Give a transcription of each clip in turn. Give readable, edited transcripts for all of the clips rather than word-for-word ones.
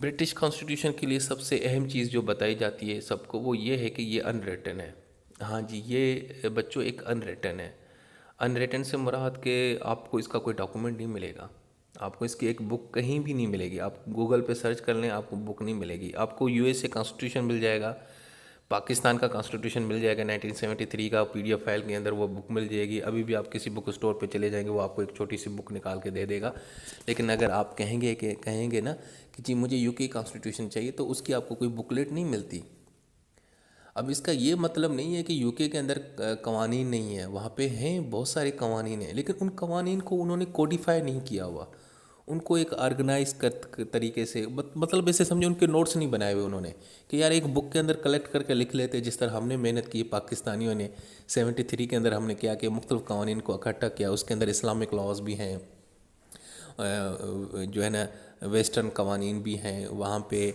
British constitution کے لیے سب سے اہم چیز جو بتائی جاتی ہے سب کو وہ یہ ہے کہ یہ ان ریٹن ہے۔ ہاں جی، یہ بچوں ایک ان ریٹن ہے۔ ان ریٹن سے مراد کہ آپ کو اس کا کوئی ڈاکومنٹ نہیں ملے گا، آپ کو اس کی ایک بک کہیں بھی نہیں ملے گی، آپ گوگل پہ سرچ کر لیں آپ کو بک نہیں ملے گی۔ آپ کو یو ایس اے کانسٹیٹیوشن مل جائے گا، پاکستان کا کانسٹیٹیوشن مل جائے گا 1973 کا، پی ڈی ایف فائل کے اندر وہ بک مل جائے گی۔ ابھی بھی آپ کسی بک اسٹور پہ چلے جائیں گے وہ آپ کو ایک چھوٹی سی بک نکال کے دے دے گا۔ لیکن اگر آپ کہیں گے نا کہ جی مجھے یو کے کانسٹیٹیوشن چاہیے، تو اس کی آپ کو کوئی بکلیٹ نہیں ملتی۔ اب اس کا یہ مطلب نہیں ہے کہ یو کے اندر قوانین نہیں ہیں، وہاں پہ ہیں، بہت سارے قوانین ہیں، لیکن ان قوانین کو انہوں نے کوڈیفائی نہیں کیا ہوا، ان کو ایک آرگنائز طریقے سے، مطلب ایسے سمجھے ان کے نوٹس نہیں بنائے ہوئے انہوں نے کہ یار ایک بک کے اندر کلیکٹ کر کے لکھ لیتے، جس طرح ہم نے محنت کی پاکستانیوں نے 73 کے اندر ہم نے کیا کہ مختلف قوانین کو اکٹھا کیا، اس کے اندر اسلامک لاز بھی ہیں، جو ہے نا ویسٹرن قوانین بھی ہیں، وہاں پہ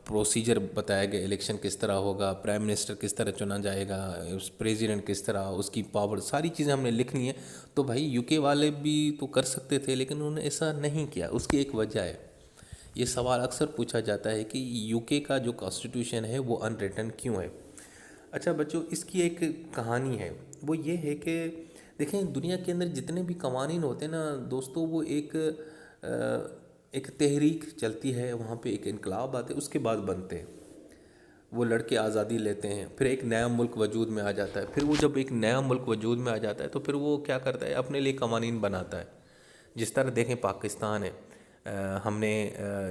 پروسیجر بتایا گیا، الیکشن کس طرح ہوگا، پرائم منسٹر کس طرح چنا جائے گا، پریزیڈنٹ کس طرح، اس کی پاور، ساری چیزیں ہم نے لکھنی ہیں۔ تو بھائی یو کے والے بھی تو کر سکتے تھے، لیکن انہوں نے ایسا نہیں کیا، اس کی ایک وجہ ہے۔ یہ سوال اکثر پوچھا جاتا ہے کہ یو کے کا جو کانسٹیٹیوشن ہے وہ ان ریٹن کیوں ہے؟ اچھا بچوں، اس کی ایک کہانی ہے، وہ یہ ہے کہ دیکھیں دنیا کے اندر جتنے بھی قوانین ہوتے ہیں نا دوستو، وہ ایک تحریک چلتی ہے، وہاں پہ ایک انقلاب آتے اس کے بعد بنتے ہیں، وہ لڑکے آزادی لیتے ہیں، پھر ایک نیا ملک وجود میں آ جاتا ہے، پھر وہ جب ایک نیا ملک وجود میں آ جاتا ہے تو پھر وہ کیا کرتا ہے، اپنے لیے قوانین بناتا ہے۔ جس طرح دیکھیں پاکستان ہے، ہم نے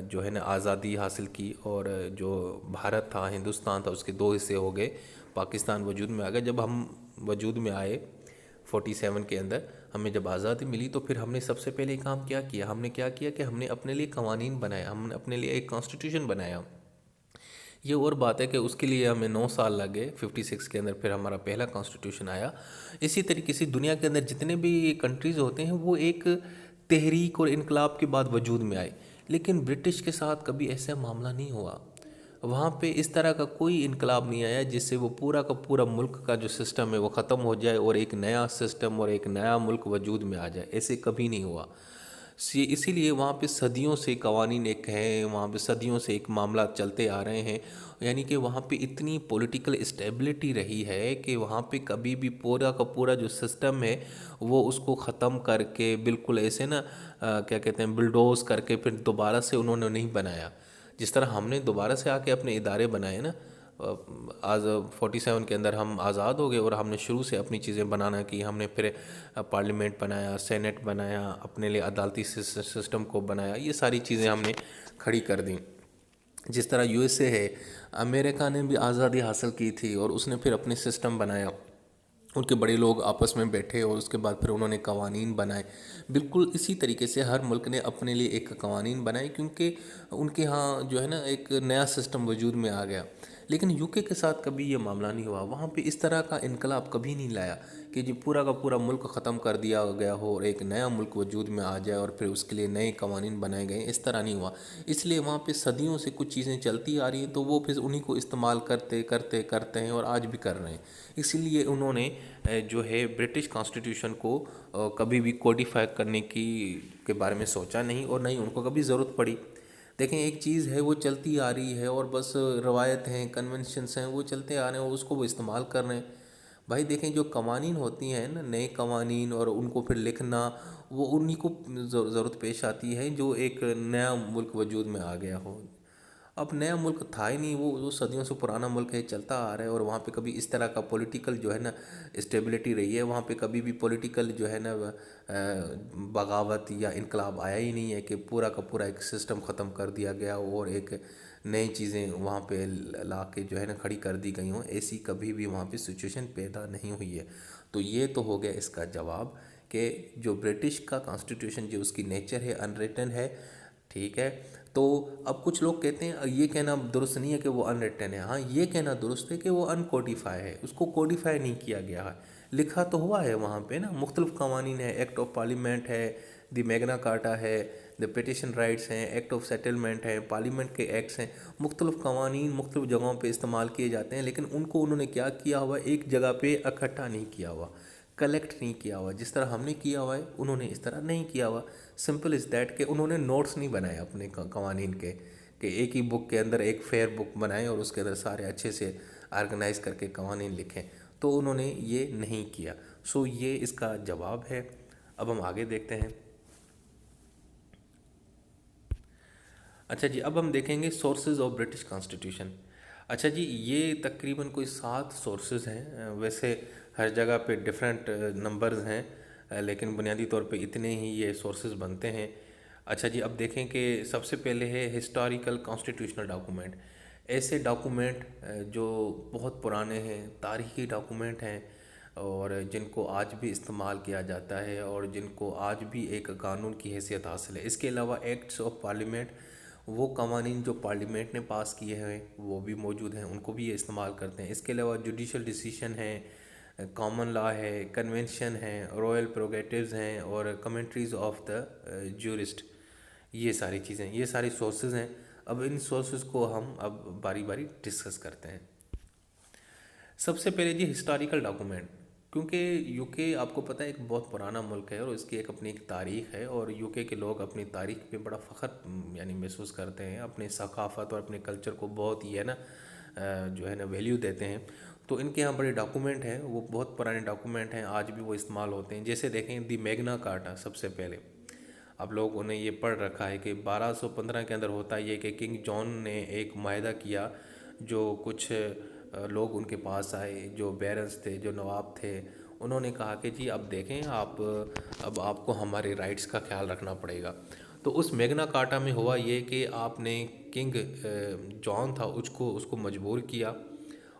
جو ہے نا آزادی حاصل کی، اور جو بھارت تھا، ہندوستان تھا، اس کے دو حصے ہو گئے، پاکستان وجود میں آ گیا۔ جب ہم وجود میں آئے 47 کے اندر، ہمیں جب آزادی ملی تو پھر ہم نے سب سے پہلے کام کیا کیا، ہم نے کیا کیا کہ ہم نے اپنے لیے قوانین بنایا، ہم نے اپنے لیے ایک کانسٹیٹیوشن بنایا۔ یہ اور بات ہے کہ اس کے لیے ہمیں 9 سال لگے، 56 کے اندر پھر ہمارا پہلا کانسٹیٹیوشن آیا۔ اسی طریقے سے دنیا کے اندر جتنے بھی کنٹریز ہوتے ہیں وہ ایک تحریک اور انقلاب کے بعد وجود میں آئے، لیکن برٹش کے ساتھ کبھی ایسا معاملہ نہیں ہوا۔ وہاں پہ اس طرح کا کوئی انقلاب نہیں آیا جس سے وہ پورا کا پورا ملک کا جو سسٹم ہے وہ ختم ہو جائے اور ایک نیا سسٹم اور ایک نیا ملک وجود میں آ جائے، ایسے کبھی نہیں ہوا۔ اسی لیے وہاں پہ صدیوں سے قوانین ایک ہیں، وہاں پہ صدیوں سے ایک معاملات چلتے آ رہے ہیں، یعنی کہ وہاں پہ اتنی پولیٹیکل اسٹیبلٹی رہی ہے کہ وہاں پہ کبھی بھی پورا کا پورا جو سسٹم ہے وہ اس کو ختم کر کے بالکل ایسے نا کیا کہتے ہیں بلڈوز کر کے پھر دوبارہ سے انہوں نے نہیں بنایا۔ جس طرح ہم نے دوبارہ سے آ کے اپنے ادارے بنائے نا، آج 47 کے اندر ہم آزاد ہو گئے اور ہم نے شروع سے اپنی چیزیں بنانا کی، ہم نے پھر پارلیمنٹ بنایا، سینٹ بنایا، اپنے لیے عدالتی سسٹم کو بنایا، یہ ساری چیزیں ہم نے کھڑی کر دیں۔ جس طرح یو ایس اے ہے، امریکہ نے بھی آزادی حاصل کی تھی اور اس نے پھر اپنے سسٹم بنایا، ان کے بڑے لوگ آپس میں بیٹھے اور اس کے بعد پھر انہوں نے قوانین بنائے۔ بالکل اسی طریقے سے ہر ملک نے اپنے لیے ایک قوانین بنائے، کیونکہ ان کے ہاں جو ہے نا ایک نیا سسٹم وجود میں آ گیا۔ لیکن یو کے ساتھ کبھی یہ معاملہ نہیں ہوا، وہاں پہ اس طرح کا انقلاب کبھی نہیں لایا کہ جی پورا کا پورا ملک ختم کر دیا گیا ہو اور ایک نیا ملک وجود میں آ جائے اور پھر اس کے لیے نئے قوانین بنائے گئے، اس طرح نہیں ہوا۔ اس لیے وہاں پہ صدیوں سے کچھ چیزیں چلتی آ رہی ہیں تو وہ پھر انہی کو استعمال کرتے ہیں اور آج بھی کر رہے ہیں۔ اسی لیے انہوں نے جو ہے برٹش کانسٹیٹیوشن کو کبھی بھی کوڈیفائی کرنے کے بارے میں سوچا نہیں، اور نہ ہی ان کو کبھی ضرورت پڑی۔ دیکھیں ایک چیز ہے وہ چلتی آ رہی ہے اور بس روایت ہیں، کنونشنس ہیں، وہ چلتے آ رہے ہیں اور اس کو وہ استعمال کر رہے ہیں۔ بھائی دیکھیں جو قوانین ہوتی ہیں نا، نئے قوانین، اور ان کو پھر لکھنا، وہ انہی کو ضرورت پیش آتی ہے جو ایک نیا ملک وجود میں آ گیا ہو۔ اب نیا ملک تھا ہی نہیں، وہ صدیوں سے پرانا ملک ہے، چلتا آ رہا ہے، اور وہاں پہ کبھی اس طرح کا پولیٹیکل جو ہے نا اسٹیبلٹی رہی ہے، وہاں پہ کبھی بھی پولیٹیکل جو ہے نا بغاوت یا انقلاب آیا ہی نہیں ہے کہ پورا کا پورا ایک سسٹم ختم کر دیا گیا اور ایک نئی چیزیں وہاں پہ لا کے جو ہے نا کھڑی کر دی گئی ہوں، ایسی کبھی بھی وہاں پہ سچویشن پیدا نہیں ہوئی ہے۔ تو یہ تو ہو گیا اس کا جواب کہ جو برٹش کا کانسٹیٹیوشن جو اس کی نیچر ہے ان ریٹن ہے، ٹھیک ہے۔ تو اب کچھ لوگ کہتے ہیں یہ کہنا درست نہیں ہے کہ وہ ان ریٹن ہے، ہاں یہ کہنا درست ہے کہ وہ ان کوڈیفائی ہے، اس کو کوڈیفائی نہیں کیا گیا ہے، لکھا تو ہوا ہے وہاں پہ نا، مختلف قوانین ہے، ایکٹ آف پارلیمنٹ ہے، دی میگنا کارٹا ہے، دی پیٹیشن رائٹس ہیں، ایکٹ آف سیٹلمنٹ ہے، پارلیمنٹ کے ایکٹس ہیں، مختلف قوانین مختلف جگہوں پہ استعمال کیے جاتے ہیں، لیکن ان کو انہوں نے کیا کیا ہوا، ایک جگہ پہ اکٹھا نہیں کیا ہوا، کلیکٹ نہیں کیا ہوا، جس طرح ہم نے کیا ہوا ہے انہوں نے اس طرح نہیں کیا ہوا۔ سمپل از دیٹ کہ انہوں نے نوٹس نہیں بنائے اپنے قوانین کے، کہ ایک ہی بک کے اندر ایک فیئر بک بنائیں اور اس کے اندر سارے اچھے سے آرگنائز کر کے قوانین لکھیں، تو انہوں نے یہ نہیں کیا۔ سو یہ اس کا جواب ہے۔ اب ہم آگے دیکھتے ہیں۔ اچھا جی، اب ہم دیکھیں گے سورسز آف برٹش کانسٹیٹیوشن۔ اچھا جی، یہ تقریباً کوئی 7 سورسز ہیں، ویسے ہر جگہ پہ ڈفرینٹ نمبرز ہیں، لیکن بنیادی طور پہ اتنے ہی یہ سورسز بنتے ہیں۔ اچھا جی، اب دیکھیں کہ سب سے پہلے ہے ہسٹوریکل کانسٹیٹیوشنل ڈاکومنٹ۔ ایسے ڈاکومنٹ جو بہت پرانے ہیں، تاریخی ڈاکومنٹ ہیں، اور جن کو آج بھی استعمال کیا جاتا ہے اور جن کو آج بھی ایک قانون کی حیثیت حاصل ہے۔ اس کے علاوہ ایکٹس آف پارلیمنٹ، وہ قوانین جو پارلیمنٹ نے پاس کیے ہیں وہ بھی موجود ہیں، ان کو بھی یہ استعمال کرتے ہیں۔ اس کے علاوہ جوڈیشل ڈیسیشن ہے، کامن لا ہے، کنونشن ہے، رائل پروگیٹیوز ہیں، اور کمنٹریز آف دا جورسٹ، یہ ساری چیزیں، یہ ساری سورسز ہیں۔ اب ان سورسز کو ہم اب باری باری ڈسکس کرتے ہیں۔ سب سے پہلے جی ہسٹوریکل ڈاکومنٹ، کیونکہ یو کے آپ کو پتہ ہے ایک بہت پرانا ملک ہے اور اس کی اپنی ایک تاریخ ہے، اور یو کے لوگ اپنی تاریخ پہ بڑا فخر یعنی محسوس کرتے ہیں، اپنے ثقافت اور اپنے کلچر کو بہت ہی ہے نا جو ہے نا ویلیو دیتے ہیں۔ تو ان کے یہاں بڑے ڈاکومنٹ ہیں، وہ بہت پرانے ڈاکومنٹ ہیں، آج بھی وہ استعمال ہوتے ہیں۔ جیسے دیکھیں دی میگنا کارٹا، سب سے پہلے آپ لوگوں نے یہ پڑھ رکھا ہے کہ 1215 کے اندر ہوتا یہ کہ کنگ جان نے ایک معاہدہ کیا، جو کچھ لوگ ان کے پاس آئے، جو بیرنس تھے، جو نواب تھے، انہوں نے کہا کہ جی اب دیکھیں اب آپ کو ہمارے رائٹس کا خیال رکھنا پڑے گا۔ تو اس میگنا کارٹا میں ہوا یہ کہ آپ نے کنگ جان تھا اس کو مجبور کیا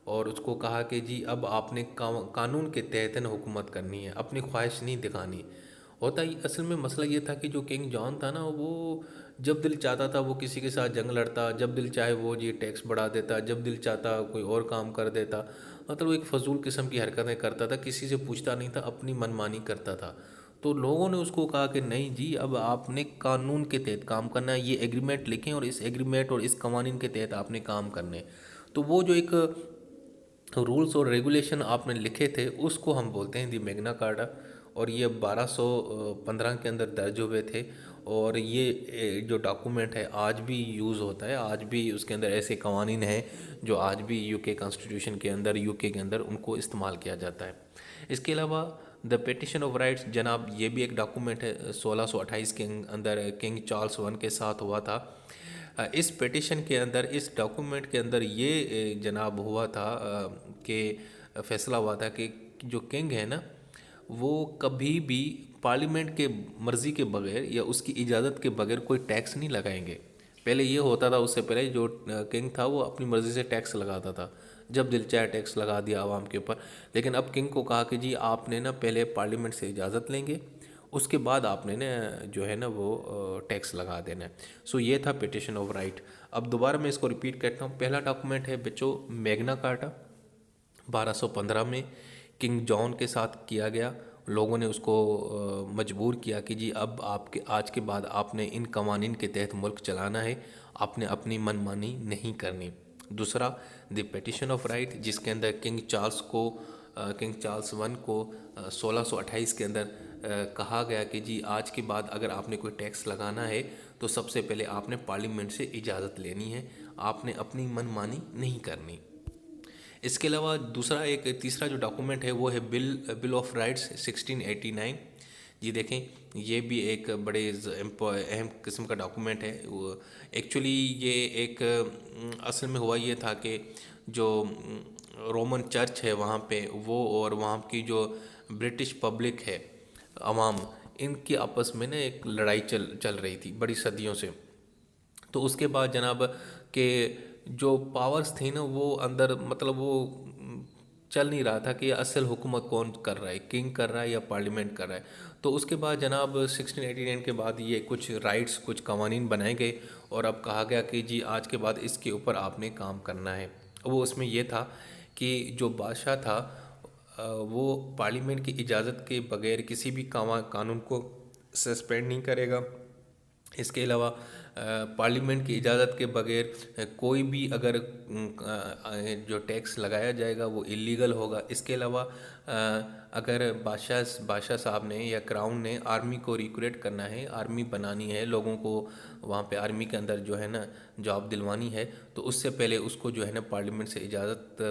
اور اس کو کہا کہ جی اب آپ نے قانون کے تحت حکومت کرنی ہے، اپنی خواہش نہیں دکھانی۔ ہوتا ہی اصل میں مسئلہ یہ تھا کہ جو کنگ جان تھا نا، وہ جب دل چاہتا تھا وہ کسی کے ساتھ جنگ لڑتا، جب دل چاہے وہ جی ٹیکس بڑھا دیتا، جب دل چاہتا کوئی اور کام کر دیتا، مطلب وہ ایک فضول قسم کی حرکتیں کرتا تھا، کسی سے پوچھتا نہیں تھا، اپنی من مانی کرتا تھا۔ تو لوگوں نے اس کو کہا کہ نہیں جی اب آپ نے قانون کے تحت کام کرنا ہے، یہ ایگریمنٹ لکھیں اور اس ایگریمنٹ اور اس قوانین کے تحت آپ نے کام کرنے۔ تو وہ جو ایک رولز اور ریگولیشن آپ نے لکھے تھے اس کو ہم بولتے ہیں دی میگنا کارٹا، اور یہ 1215 کے اندر درج ہوئے تھے، اور یہ جو ڈاکومنٹ ہے آج بھی یوز ہوتا ہے، آج بھی اس کے اندر ایسے قوانین ہیں جو آج بھی یو کے کانسٹیٹیوشن کے اندر، یو کے اندر ان کو استعمال کیا جاتا ہے۔ اس کے علاوہ دا پیٹیشن آف رائٹس، جناب یہ بھی ایک ڈاکومنٹ ہے، 1628 کے اندر کنگ چارلس ون کے ساتھ ہوا تھا۔ اس پیٹیشن کے اندر، اس ڈاکومنٹ کے اندر یہ جناب ہوا تھا کہ فیصلہ ہوا تھا کہ جو کنگ ہے نا، وہ کبھی بھی پارلیمنٹ کے مرضی کے بغیر یا اس کی اجازت کے بغیر کوئی ٹیکس نہیں لگائیں گے۔ پہلے یہ ہوتا تھا، اس سے پہلے جو کنگ تھا وہ اپنی مرضی سے ٹیکس لگاتا تھا، جب دل چاہے ٹیکس لگا دیا عوام کے اوپر۔ لیکن اب کنگ کو کہا کہ جی آپ نے نا پہلے پارلیمنٹ سے اجازت لیں گے، اس کے بعد آپ نے نا جو ہے نا وہ ٹیکس لگا دینا ہے۔ سو یہ تھا پیٹیشن آف رائٹ۔ اب دوبارہ میں اس کو ریپیٹ کرتا ہوں۔ پہلا ڈاکومنٹ ہے بچو میگنا کارٹا، 1215 میں کنگ جان کے ساتھ کیا گیا۔ لوگوں نے اس کو مجبور کیا کہ جی اب آج کے بعد آپ نے ان قوانین کے تحت ملک چلانا ہے، آپ نے اپنی من مانی نہیں کرنی۔ دوسرا دی پیٹیشن آف رائٹ، جس کے اندر کنگ چارلس ون کو 1628 کے اندر کہا گیا کہ جی آج کے بعد اگر آپ نے کوئی ٹیکس لگانا ہے تو سب سے پہلے آپ نے پارلیمنٹ سے اجازت لینی ہے، آپ نے اپنی من مانی نہیں کرنی۔ اس کے علاوہ تیسرا جو ڈاکومنٹ ہے وہ ہے بل آف رائٹس 1689۔ جی دیکھیں یہ بھی ایک بڑے اہم قسم کا ڈاکومنٹ ہے۔ ایکچولی یہ ایک اصل میں ہوا یہ تھا کہ جو رومن چرچ ہے وہاں پہ وہ، اور وہاں کی جو برٹش پبلک ہے، عوام، ان کی آپس میں نا ایک لڑائی چل رہی تھی بڑی صدیوں سے۔ تو اس کے بعد جناب کہ جو پاورز تھیں نا وہ اندر، مطلب وہ چل نہیں رہا تھا کہ اصل حکومت کون کر رہا ہے، کنگ کر رہا ہے یا پارلیمنٹ کر رہا ہے۔ تو اس کے بعد جناب 1689 کے بعد یہ کچھ رائٹس، کچھ قوانین بنائے گئے، اور اب کہا گیا کہ جی آج کے بعد اس کے اوپر آپ نے کام کرنا ہے۔ وہ اس میں یہ تھا کہ جو بادشاہ تھا وہ پارلیمنٹ کی اجازت کے بغیر کسی بھی قانون کو سسپینڈ نہیں کرے گا۔ اس کے علاوہ پارلیمنٹ کی اجازت کے بغیر کوئی بھی اگر جو ٹیکس لگایا جائے گا وہ اللیگل ہوگا۔ اس کے علاوہ اگر بادشاہ صاحب نے یا کراؤن نے آرمی کو ریکروٹ کرنا ہے، آرمی بنانی ہے، لوگوں کو وہاں پہ آرمی کے اندر جو ہے نا جاب دلوانی ہے، تو اس سے پہلے اس کو جو ہے نا پارلیمنٹ سے اجازت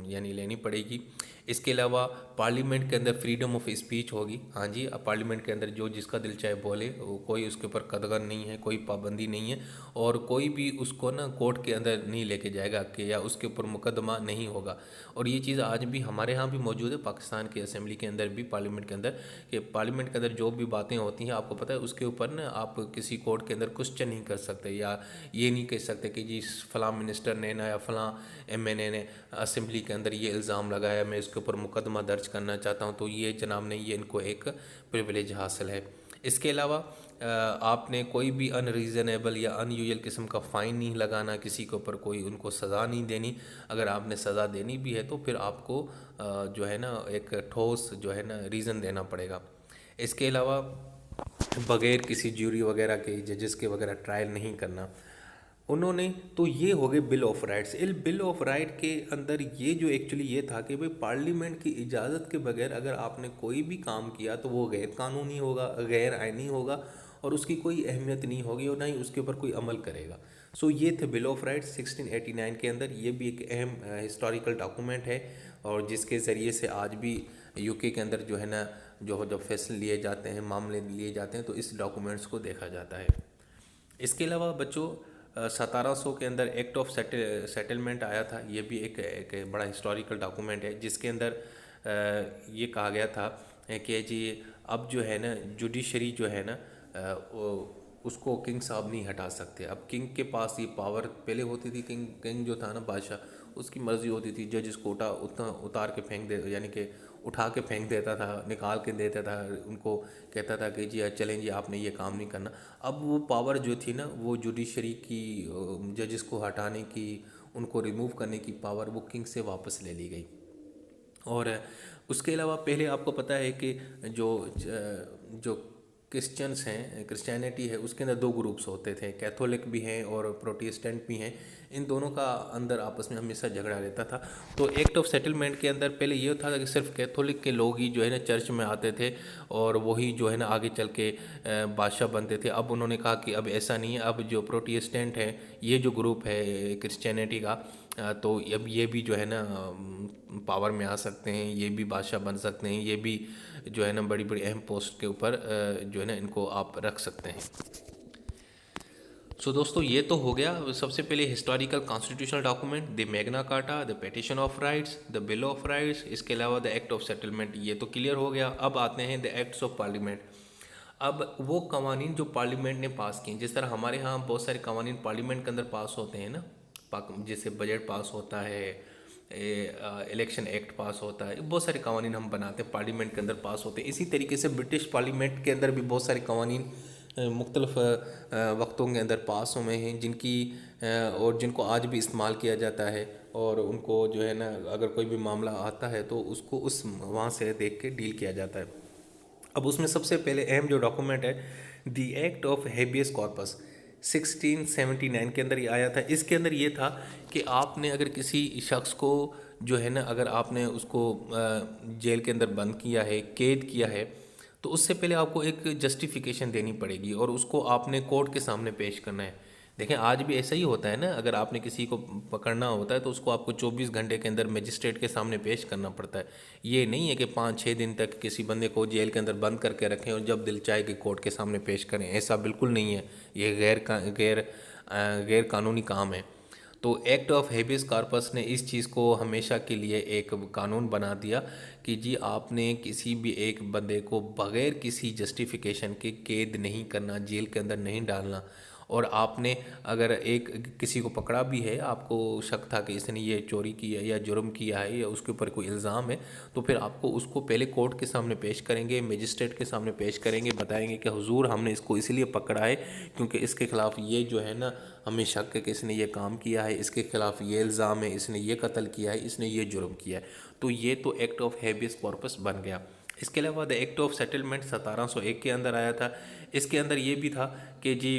یعنی لینی پڑے گی۔ اس کے علاوہ پارلیمنٹ کے اندر فریڈم آف اسپیچ ہوگی۔ ہاں جی، اب پارلیمنٹ کے اندر جو جس کا دل چاہے بولے، کوئی اس کے اوپر قدغن نہیں ہے، کوئی پابندی نہیں ہے، اور کوئی بھی اس کو نا کورٹ کے اندر نہیں لے کے جائے گا کہ یا اس کے اوپر مقدمہ نہیں ہوگا۔ اور یہ چیز آج بھی ہمارے ہاں بھی موجود ہے، پاکستان کی اسمبلی کے اندر بھی، پارلیمنٹ کے اندر، کہ پارلیمنٹ کے اندر جو بھی باتیں ہوتی ہیں آپ کو پتہ ہے اس کے اوپر نا آپ کسی کورٹ کے اندر کوسچن نہیں کر سکتے، یا یہ نہیں کہہ سکتے کہ جی فلاں منسٹر نے نا یا فلاں ایم این اے نے اسمبلی کے اندر یہ الزام لگایا، میں اس کے اوپر مقدمہ درج کرنا چاہتا ہوں، تو یہ جناب نے یہ ان کو ایک پریویلیج حاصل ہے۔ اس کے علاوہ آپ نے کوئی بھی ان ریزنیبل یا ان یوزل قسم کا فائن نہیں لگانا، کسی کے اوپر کوئی ان کو سزا نہیں دینی۔ اگر آپ نے سزا دینی بھی ہے تو پھر آپ کو جو ہے نا ایک ٹھوس جو ہے نا ریزن دینا پڑے گا۔ اس کے علاوہ بغیر کسی جیوری وغیرہ کے، ججز کے وغیرہ ٹرائل نہیں کرنا انہوں نے۔ تو یہ ہو گئے بل of rights. Bill of right کے اندر یہ جو ایکچولی یہ تھا کہ بھئی پارلیمنٹ کی اجازت کے بغیر اگر آپ نے کوئی بھی کام کیا تو وہ غیر قانونی ہوگا، غیر آئینی ہوگا، اور اس کی کوئی اہمیت نہیں ہوگی اور نہ ہی اس کے اوپر کوئی عمل کرے گا۔ سو یہ تھے بل آف رائٹس 1689 کے اندر۔ یہ بھی ایک اہم ہسٹوریکل ڈاکومنٹ ہے، اور جس کے ذریعے سے آج بھی یو کے اندر جو ہے نا جب فیصلے لیے جاتے ہیں، معاملے لیے جاتے ہیں، تو اس ڈاکومنٹس کو دیکھا جاتا ہے۔ اس کے علاوہ بچوں 1700 کے اندر ایکٹ آف سیٹلمنٹ آیا تھا۔ یہ بھی ایک بڑا ہسٹوریکل ڈاکومنٹ ہے، جس کے اندر یہ کہا گیا تھا کہ جی اب جو ہے نا جوڈیشری جو ہے نا اس کو کنگ صاحب نہیں ہٹا سکتے۔ اب کنگ کے پاس یہ پاور پہلے ہوتی تھی، کنگ جو تھا نا بادشاہ، اس کی مرضی ہوتی تھی، ججز کو اتار کے پھینک دے، یعنی کہ اٹھا کے پھینک دیتا تھا، نکال کے دیتا تھا، ان کو کہتا تھا کہ جی چلیں جی آپ نے یہ کام نہیں کرنا۔ اب وہ پاور جو تھی نا وہ جوڈیشری کی، ججز کو ہٹانے کی، ان کو ریموو کرنے کی پاور وہ کنگ سے واپس لے لی گئی۔ اور اس کے علاوہ پہلے آپ کو پتہ ہے کہ جو کرسچنس ہیں، کرسچینٹی ہے، اس کے اندر دو گروپس ہوتے تھے، کیتھولک بھی ہیں اور پروٹیسٹنٹ بھی ہیں۔ ان دونوں کا اندر آپس میں ہمیشہ جھگڑا رہتا تھا۔ تو ایکٹ آف سیٹلمنٹ کے اندر پہلے یہ تھا کہ صرف کیتھولک کے لوگ ہی جو ہے نا چرچ میں آتے تھے، اور وہی جو ہے نا آگے چل کے بادشاہ بنتے تھے۔ اب انہوں نے کہا کہ اب ایسا نہیں ہے، اب جو پروٹیسٹنٹ ہیں، یہ جو گروپ ہے کرسچینٹی کا، تو اب یہ بھی جو ہے نا پاور میں آ سکتے ہیں، یہ بھی بادشاہ بن سکتے ہیں، یہ بھی جو ہے نا بڑی بڑی اہم پوسٹ کے اوپر جو ہے نا ان کو آپ رکھ سکتے ہیں۔ سو دوستو یہ تو ہو گیا سب سے پہلے historical constitutional document, the Magna Carta, the petition of rights, the bill of rights, اس کے علاوہ دی ایکٹ آف سیٹلمنٹ، یہ تو کلیئر ہو گیا۔ اب آتے ہیں دی ایکٹس آف پارلیمنٹ۔ اب وہ قوانین جو پارلیمنٹ نے پاس کیے، جس طرح ہمارے ہاں بہت سارے قوانین پارلیمنٹ کے اندر پاس ہوتے ہیں نا، جیسے بجٹ پاس ہوتا ہے، الیکشن ایکٹ پاس ہوتا ہے، بہت سارے قوانین ہم بناتے ہیں پارلیمنٹ کے اندر پاس ہوتے ہیں۔ اسی طریقے سے برٹش پارلیمنٹ کے اندر بھی بہت سارے قوانین مختلف وقتوں کے اندر پاس ہوئے ہیں، جن کو آج بھی استعمال کیا جاتا ہے، اور ان کو جو ہے نا اگر کوئی بھی معاملہ آتا ہے تو اس کو وہاں سے دیکھ کے ڈیل کیا جاتا ہے۔ اب اس میں سب سے پہلے اہم جو ڈاکومنٹ ہے، دی ایکٹ آف ہیبیس کارپس 1679 کے اندر یہ آیا تھا۔ اس کے اندر یہ تھا کہ آپ نے اگر کسی شخص کو جو ہے نا اگر آپ نے اس کو جیل کے اندر بند کیا ہے، قید کیا ہے، تو اس سے پہلے آپ کو ایک جسٹیفیکیشن دینی پڑے گی، اور اس کو آپ نے کورٹ کے سامنے پیش کرنا ہے۔ دیکھیں آج بھی ایسا ہی ہوتا ہے نا، اگر آپ نے کسی کو پکڑنا ہوتا ہے تو اس کو آپ کو 24 گھنٹے کے اندر میجسٹریٹ کے سامنے پیش کرنا پڑتا ہے۔ یہ نہیں ہے کہ 5-6 دن تک کسی بندے کو جیل کے اندر بند کر کے رکھیں اور جب دل چاہے کہ کورٹ کے سامنے پیش کریں، ایسا بالکل نہیں ہے۔ یہ غیر قانونی کام ہے۔ تو ایکٹ آف ہیبیس کارپس نے اس چیز کو ہمیشہ کے لیے ایک قانون بنا دیا کہ جی آپ نے کسی بھی ایک بندے کو بغیر کسی جسٹیفیکیشن کے قید نہیں کرنا، جیل کے اندر نہیں ڈالنا۔ اور آپ نے اگر کسی کو پکڑا بھی ہے، آپ کو شک تھا کہ اس نے یہ چوری کی ہے یا جرم کیا ہے یا اس کے اوپر کوئی الزام ہے، تو پھر آپ کو اس کو پہلے کورٹ کے سامنے پیش کریں گے، میجسٹریٹ کے سامنے پیش کریں گے، بتائیں گے کہ حضور ہم نے اس کو اس لیے پکڑا ہے کیونکہ اس کے خلاف یہ جو ہے نا ہمیں شک ہے کہ اس نے یہ کام کیا ہے، اس کے خلاف یہ الزام ہے، اس نے یہ قتل کیا ہے، اس نے یہ جرم کیا ہے۔ تو یہ تو ایکٹ آف ہیبیس کارپس بن گیا۔ اس کے علاوہ دی ایکٹ آف سیٹلمنٹ 1701 کے اندر آیا تھا۔ اس کے اندر یہ بھی تھا کہ جی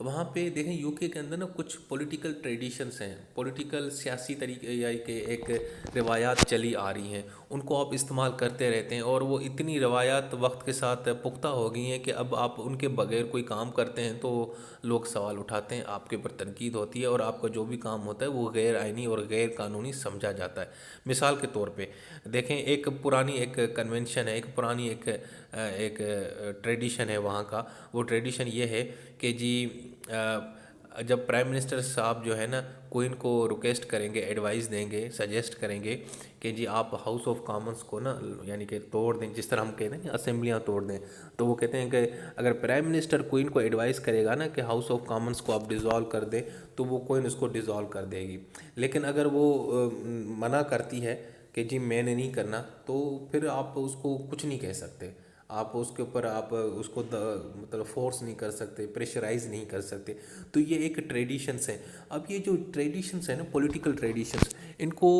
وہاں پہ دیکھیں یو کے اندر نا کچھ پولیٹیکل ٹریڈیشنس ہیں، پولیٹیکل سیاسی طریقے یا کہ ایک روایات چلی آ رہی ہیں، ان کو آپ استعمال کرتے رہتے ہیں، اور وہ اتنی روایات وقت کے ساتھ پختہ ہو گئی ہیں کہ اب آپ ان کے بغیر کوئی کام کرتے ہیں تو لوگ سوال اٹھاتے ہیں، آپ کے اوپر تنقید ہوتی ہے، اور آپ کا جو بھی کام ہوتا ہے وہ غیر آئینی اور غیر قانونی سمجھا جاتا ہے۔ مثال کے طور پہ دیکھیں، ایک پرانی ایک کنونشن ہے، ایک پرانی ایک ٹریڈیشن ہے وہاں کا۔ وہ ٹریڈیشن یہ ہے کہ جی جب پرائم منسٹر صاحب جو ہے نا کوئن کو ریکویسٹ کریں گے، ایڈوائز دیں گے، سجیسٹ کریں گے کہ جی آپ ہاؤس آف کامنس کو نا یعنی کہ توڑ دیں، جس طرح ہم کہتے ہیں کہ اسمبلیاں توڑ دیں، تو وہ کہتے ہیں کہ اگر پرائم منسٹر کوئن کو ایڈوائز کرے گا نا کہ ہاؤس آف کامنس کو آپ ڈیزالو کر دیں، تو وہ کوئن اس کو ڈیزالو کر دے گی۔ لیکن اگر وہ منع کرتی ہے کہ جی میں نے نہیں کرنا، تو پھر آپ اس کو کچھ نہیں کہہ سکتے، آپ اس کے اوپر آپ اس کو مطلب فورس نہیں کر سکتے، پریشرائز نہیں کر سکتے۔ تو یہ ایک ٹریڈیشنس ہیں۔ اب یہ جو ٹریڈیشنس ہیں نا، پولیٹیکل ٹریڈیشنس، ان کو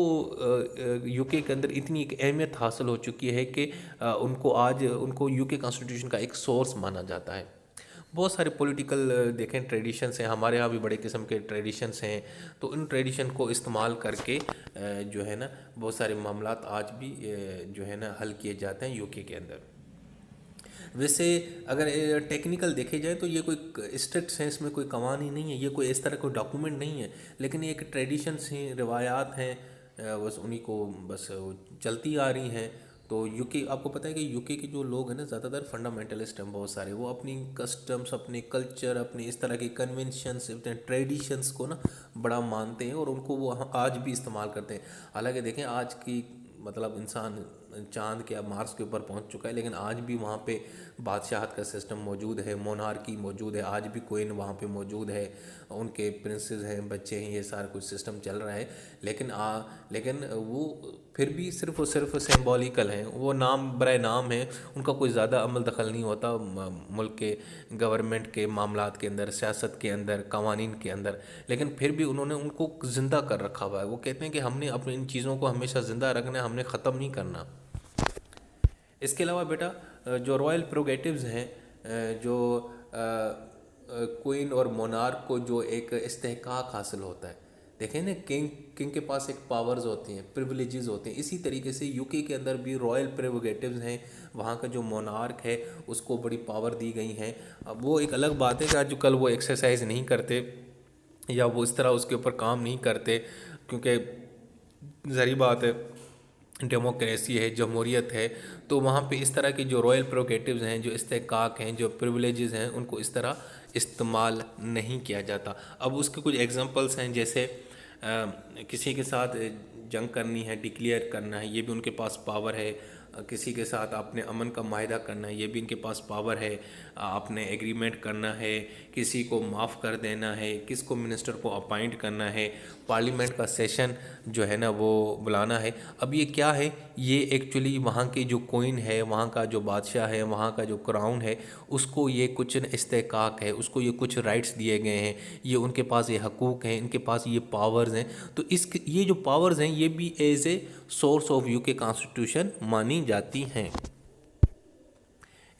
یو کے اندر اتنی ایک اہمیت حاصل ہو چکی ہے کہ ان کو آج ان کو یو کے کانسٹیٹیوشن کا ایک سورس مانا جاتا ہے۔ بہت سارے پولیٹیکل دیکھیں ٹریڈیشنس ہیں، ہمارے ہاں بھی بڑے قسم کے ٹریڈیشنس ہیں، تو ان ٹریڈیشن کو استعمال کر کے جو ہے نا بہت سارے معاملات آج بھی جو ہے نا حل کیے جاتے ہیں یو کے اندر۔ ویسے اگر ٹیکنیکل دیکھے جائے تو یہ کوئی اسٹرکٹ سینس میں کوئی قوانین نہیں ہے، یہ کوئی اس طرح کوئی ڈاکومنٹ نہیں ہے، لیکن یہ ایک ٹریڈیشنس ہیں، روایات ہیں، بس انہی کو بس چلتی آ رہی ہیں۔ تو یو کے، آپ کو پتہ ہے کہ یو کے جو لوگ ہیں نا زیادہ تر فنڈامنٹلسٹ ہیں بہت سارے، وہ اپنی کسٹمس، اپنے کلچر، اپنے اس طرح کی کنونشنس، اپنے ٹریڈیشنس کو نا بڑا مانتے ہیں، اور ان کو وہ آج بھی استعمال کرتے ہیں۔ حالانکہ دیکھیں آج کی مطلب انسان چاند کے مارس کے اوپر پہنچ چکا ہے، لیکن آج بھی وہاں پہ بادشاہت کا سسٹم موجود ہے، مونارکی موجود ہے، آج بھی کوئن وہاں پہ موجود ہے، ان کے پرنسز ہیں، بچے ہیں، یہ سارا کچھ سسٹم چل رہا ہے۔ لیکن وہ پھر بھی صرف اور صرف سمبولیکل ہیں، وہ نام برائے نام ہیں، ان کا کوئی زیادہ عمل دخل نہیں ہوتا ملک کے گورنمنٹ کے معاملات کے اندر، سیاست کے اندر، قوانین کے اندر، لیکن پھر بھی انہوں نے ان کو زندہ کر رکھا ہوا ہے۔ وہ کہتے ہیں کہ ہم نے اپنی ان چیزوں کو ہمیشہ زندہ رکھنا ہے، ہم نے ختم نہیں کرنا۔ اس کے علاوہ بیٹا جو رائل پروگیٹیوز ہیں، جو کوئن اور مونارک کو جو ایک استحقاق حاصل ہوتا ہے، دیکھیں نا کنگ کے پاس ایک پاورز ہوتی ہیں، پریولیجز ہوتے ہیں، اسی طریقے سے یو کے اندر بھی رائل پریروگیٹیوز ہیں، وہاں کا جو مونارک ہے اس کو بڑی پاور دی گئی ہیں۔ اب وہ ایک الگ بات ہے کہ آج کل وہ ایکسرسائز نہیں کرتے یا وہ اس طرح اس کے اوپر کام نہیں کرتے، کیونکہ ظاہری بات ہے ڈیموکریسی ہے، جمہوریت ہے، تو وہاں پہ اس طرح کے جو رائل پروگیٹیوز ہیں، جو استحقاق ہیں، جو پریولیجز ہیں، ان کو اس طرح استعمال نہیں کیا جاتا۔ اب اس کے کچھ ایگزامپلس ہیں، جیسے کسی کے ساتھ جنگ کرنی ہے، ڈکلیئر کرنا ہے، یہ بھی ان کے پاس پاور ہے۔ کسی کے ساتھ آپ نے امن کا معاہدہ کرنا ہے، یہ بھی ان کے پاس پاور ہے۔ آپ نے ایگریمنٹ کرنا ہے، کسی کو معاف کر دینا ہے، کس کو منسٹر کو اپائنٹ کرنا ہے، پارلیمنٹ کا سیشن جو ہے نا وہ بلانا ہے۔ اب یہ کیا ہے؟ یہ ایکچولی وہاں کی جو کوئن ہے، وہاں کا جو بادشاہ ہے، وہاں کا جو کراؤن ہے، اس کو یہ کچھ استحقاق ہے، اس کو یہ کچھ رائٹس دیے گئے ہیں، یہ ان کے پاس یہ حقوق ہیں، ان کے پاس یہ پاورز ہیں۔ تو یہ جو پاورز ہیں یہ بھی as a source of you کے کانسٹیٹیوشن مانی جاتی ہیں۔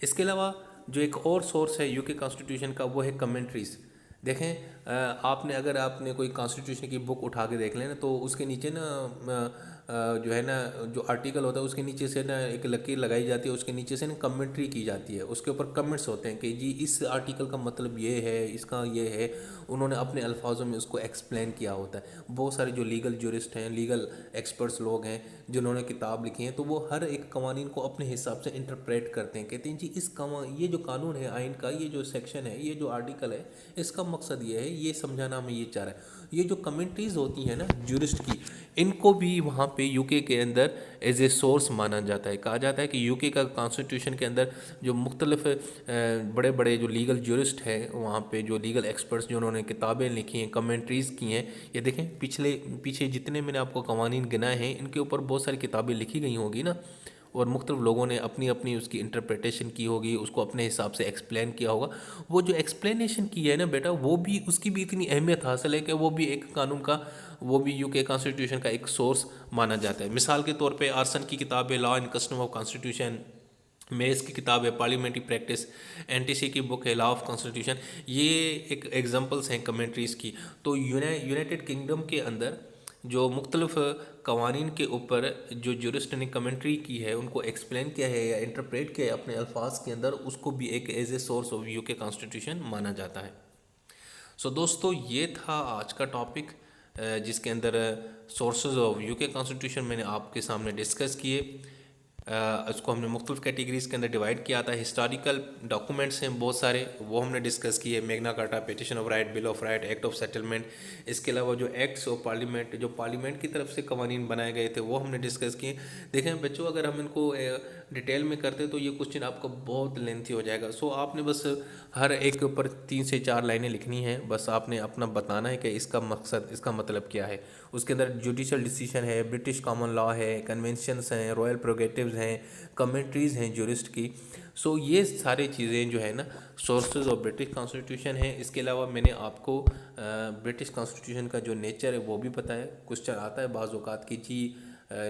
اس کے علاوہ جو ایک اور سورس ہے یو کے کانسٹیٹیوشن کا، وہ ہے کمنٹریز۔ دیکھیں اگر آپ نے کوئی کانسٹیٹیوشن کی بک اٹھا کے دیکھ لیں نا، تو اس کے نیچے نا جو ہے نا جو آرٹیکل ہوتا ہے اس کے نیچے سے نا ایک لکیر لگائی جاتی ہے، اس کے نیچے سے نا کمنٹری کی جاتی ہے، اس کے اوپر کمنٹس ہوتے ہیں کہ جی اس آرٹیکل کا مطلب یہ ہے، اس کا یہ ہے، انہوں نے اپنے الفاظوں میں اس کو ایکسپلین کیا ہوتا ہے۔ بہت سارے جو لیگل جورسٹ ہیں، لیگل ایکسپرٹس لوگ ہیں جنہوں نے کتاب لکھی ہیں، تو وہ ہر ایک قوانین کو اپنے حساب سے انٹرپریٹ کرتے ہیں، کہتے ہیں جی یہ جو قانون ہے آئین کا، یہ جو سیکشن ہے، یہ جو آرٹیکل ہے، اس کا مقصد یہ ہے، یہ سمجھانا ہمیں یہ چاہ رہا ہے۔ یہ جو کمنٹریز ہوتی ہیں نا جورسٹ کی، ان کو بھی وہاں پہ یو کے اندر ایز اے سورس مانا جاتا ہے۔ کہا جاتا ہے کہ یو کے کا کانسٹیٹیوشن کے اندر جو مختلف بڑے بڑے جو لیگل جورسٹ ہیں، وہاں پہ جو لیگل ایکسپرٹس جو انہوں نے کتابیں لکھی ہیں، کمنٹریز کی ہیں، یہ دیکھیں پیچھے جتنے میں نے آپ کو قوانین گنائے ہیں، ان کے اوپر بہت ساری کتابیں لکھی گئی ہوں گی نا، اور مختلف لوگوں نے اپنی اپنی اس کی انٹرپریٹیشن کی ہوگی، اس کو اپنے حساب سے ایکسپلین کیا ہوگا۔ وہ جو ایکسپلینیشن کی ہے نا بیٹا، وہ بھی اس کی بھی اتنی اہمیت حاصل ہے کہ وہ بھی ایک قانون کا، وہ بھی یو کے کانسٹیٹیوشن کا ایک سورس مانا جاتا ہے۔ مثال کے طور پہ آرسن کی کتاب ہے law and custom of constitution, mass کی کتاب ہے پارلیمنٹری پریکٹس، NTC کی بک ہے لا آف کانسٹیٹیوشن، یہ ایک ایگزامپلس ہیں کمنٹریز کی۔ تو یونائٹڈ کنگڈم کے اندر جو مختلف قوانین کے اوپر جو جورسٹ نے کمنٹری کی ہے، ان کو ایکسپلین کیا ہے یا انٹرپریٹ کیا ہے اپنے الفاظ کے اندر، اس کو بھی ایک as a source of UK constitution مانا جاتا ہے۔ سو دوستو یہ تھا آج کا ٹاپک، جس کے اندر سورسز آف UK کانسٹیٹیوشن میں نے آپ کے سامنے ڈسکس کیے۔ اس کو ہم نے مختلف کیٹیگریز کے اندر ڈیوائڈ کیا تھا۔ ہسٹوریکل ڈاکومنٹس ہیں بہت سارے، وہ ہم نے ڈسکس کیے، Magna Carta, petition of right, bill of right, act of settlement. اس کے علاوہ جو ایکٹس آف پارلیمنٹ، جو پارلیمنٹ کی طرف سے قوانین بنائے گئے تھے، وہ ہم نے ڈسکس کیے۔ دیکھیں بچوں، اگر ہم ان کو ڈیٹیل میں کرتے تو یہ کوسچن آپ کا بہت لینتھی ہو جائے گا۔ سو آپ نے بس ہر ایک کے اوپر 3 سے 4 لائنیں لکھنی ہیں، بس آپ نے اپنا بتانا ہے کہ اس کا مقصد، اس کا مطلب کیا ہے۔ اس کے اندر جوڈیشل ڈیسیشن ہے، برٹش کامن لا ہے، کنونشنس ہیں، رائل پروگیٹیوز ہیں، کمنٹریز ہیں جورسٹ کی۔ سو یہ ساری چیزیں جو ہے نا سورسز آف برٹش کانسٹیٹیوشن ہیں۔ اس کے علاوہ میں نے آپ کو برٹش کانسٹیٹیوشن کا جو نیچر ہے وہ بھی بتایا۔ کوسچن آتا ہے بعض اوقات کی جی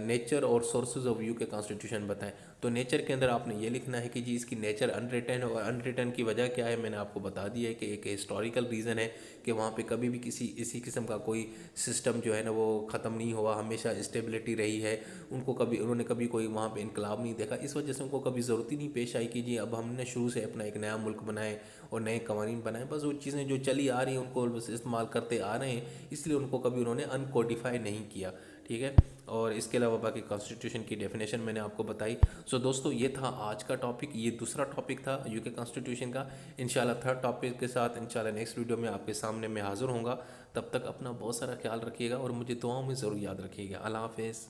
نیچر اور سورسز آف UK کانسٹیٹیوشن بتائیں، تو نیچر کے اندر آپ نے یہ لکھنا ہے کہ جی اس کی نیچر ان ریٹن ہے، اور ان ریٹن کی وجہ کیا ہے، میں نے آپ کو بتا دیا ہے کہ ایک ہسٹوریکل ریزن ہے کہ وہاں پہ کبھی بھی اسی قسم کا کوئی سسٹم جو ہے نا وہ ختم نہیں ہوا، ہمیشہ اسٹیبلٹی رہی ہے۔ انہوں نے کبھی کوئی وہاں پہ انقلاب نہیں دیکھا، اس وجہ سے ان کو کبھی ضرورت ہی نہیں پیش آئی کہ جی اب ہم نے شروع سے اپنا ایک نیا ملک بنائیں اور نئے قوانین بنائیں۔ بس وہ چیزیں جو چلی آ رہی ہیں ان کو بس استعمال کرتے آ رہے ہیں، اس لیے ان کو کبھی انہوں نے ان کوڈیفائی نہیں کیا، ٹھیک ہے۔ اور اس کے علاوہ باقی کانسٹیٹیوشن کی ڈیفینیشن میں نے آپ کو بتائی۔ سو دوستو یہ تھا آج کا ٹاپک، یہ دوسرا ٹاپک تھا UK کانسٹیٹیوشن کا۔ انشاءاللہ تھرڈ ٹاپک کے ساتھ انشاءاللہ نیکسٹ ویڈیو میں آپ کے سامنے میں حاضر ہوں گا۔ تب تک اپنا بہت سارا خیال رکھیے گا اور مجھے دعاؤں میں ضرور یاد رکھیے گا۔ اللہ حافظ۔